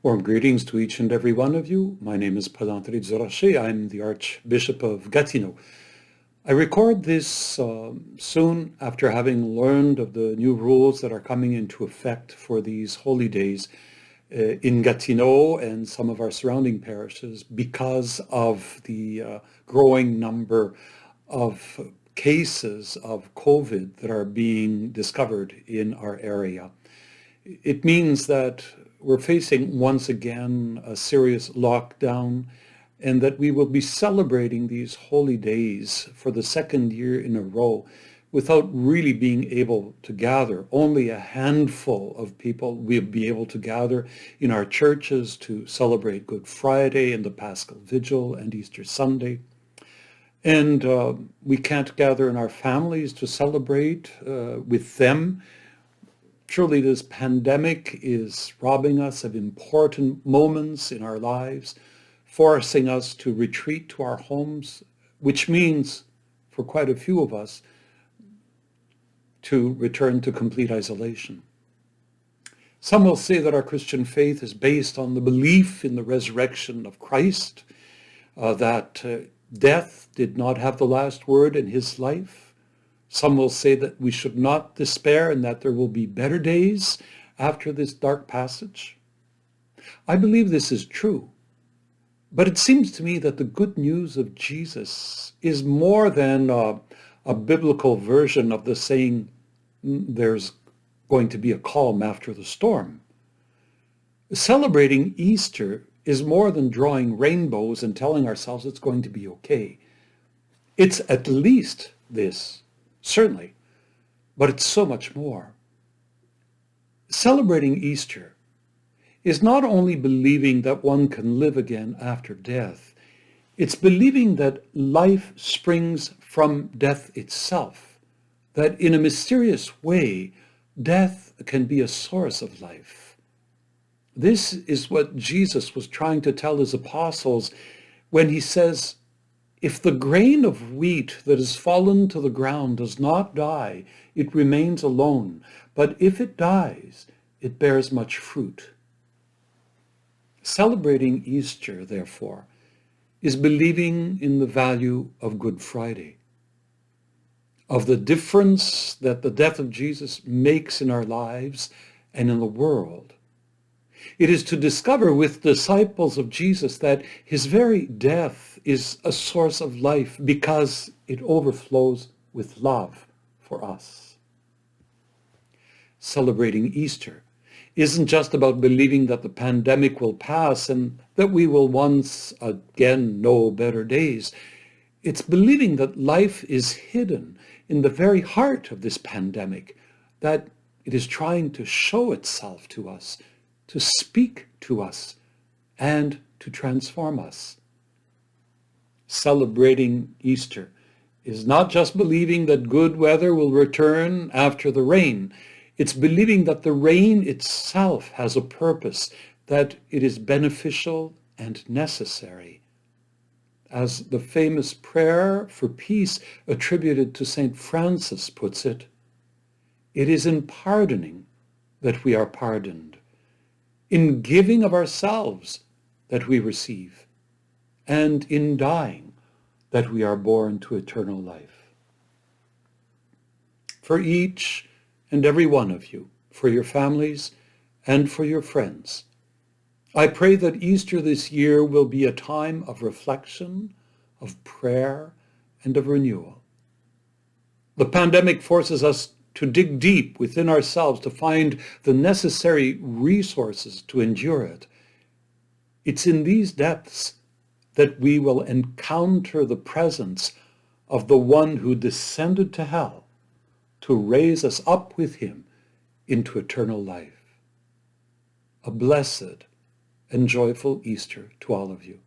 Warm greetings to each and every one of you. My name is Paul-André Durocher. I'm the Archbishop of Gatineau. I record this soon after having learned of the new rules that are coming into effect for these holy days in Gatineau and some of our surrounding parishes because of the growing number of cases of COVID that are being discovered in our area. It means that we're facing once again a serious lockdown and that we will be celebrating these holy days for the second year in a row without really being able to gather. Only a handful of people will be able to gather in our churches to celebrate Good Friday and the Paschal Vigil and Easter Sunday. And we can't gather in our families to celebrate with them. Surely this pandemic is robbing us of important moments in our lives, forcing us to retreat to our homes, which means, for quite a few of us, to return to complete isolation. Some will say that our Christian faith is based on the belief in the resurrection of Christ, that death did not have the last word in his life. Some will say that we should not despair and that there will be better days after this dark passage. I believe this is true, but it seems to me that the good news of Jesus is more than a biblical version of the saying, there's going to be a calm after the storm. Celebrating Easter is more than drawing rainbows and telling ourselves it's going to be okay. It's at least this. Certainly, but it's so much more. Celebrating Easter is not only believing that one can live again after death, it's believing that life springs from death itself, that in a mysterious way, death can be a source of life. This is what Jesus was trying to tell his apostles when he says, if the grain of wheat that has fallen to the ground does not die, it remains alone. But if it dies, it bears much fruit. Celebrating Easter, therefore, is believing in the value of Good Friday, of the difference that the death of Jesus makes in our lives and in the world. It is to discover with disciples of Jesus that his very death is a source of life because it overflows with love for us. Celebrating Easter isn't just about believing that the pandemic will pass and that we will once again know better days. It's believing that life is hidden in the very heart of this pandemic, that it is trying to show itself to us, to speak to us, and to transform us. Celebrating Easter is not just believing that good weather will return after the rain. It's believing that the rain itself has a purpose, that it is beneficial and necessary. As the famous prayer for peace attributed to St. Francis puts it, it is in pardoning that we are pardoned, in giving of ourselves that we receive, and in dying that we are born to eternal life. For each and every one of you, for your families and for your friends, I pray that Easter this year will be a time of reflection, of prayer, and of renewal. The pandemic forces us to dig deep within ourselves to find the necessary resources to endure it. It's in these depths that we will encounter the presence of the one who descended to hell to raise us up with him into eternal life. A blessed and joyful Easter to all of you.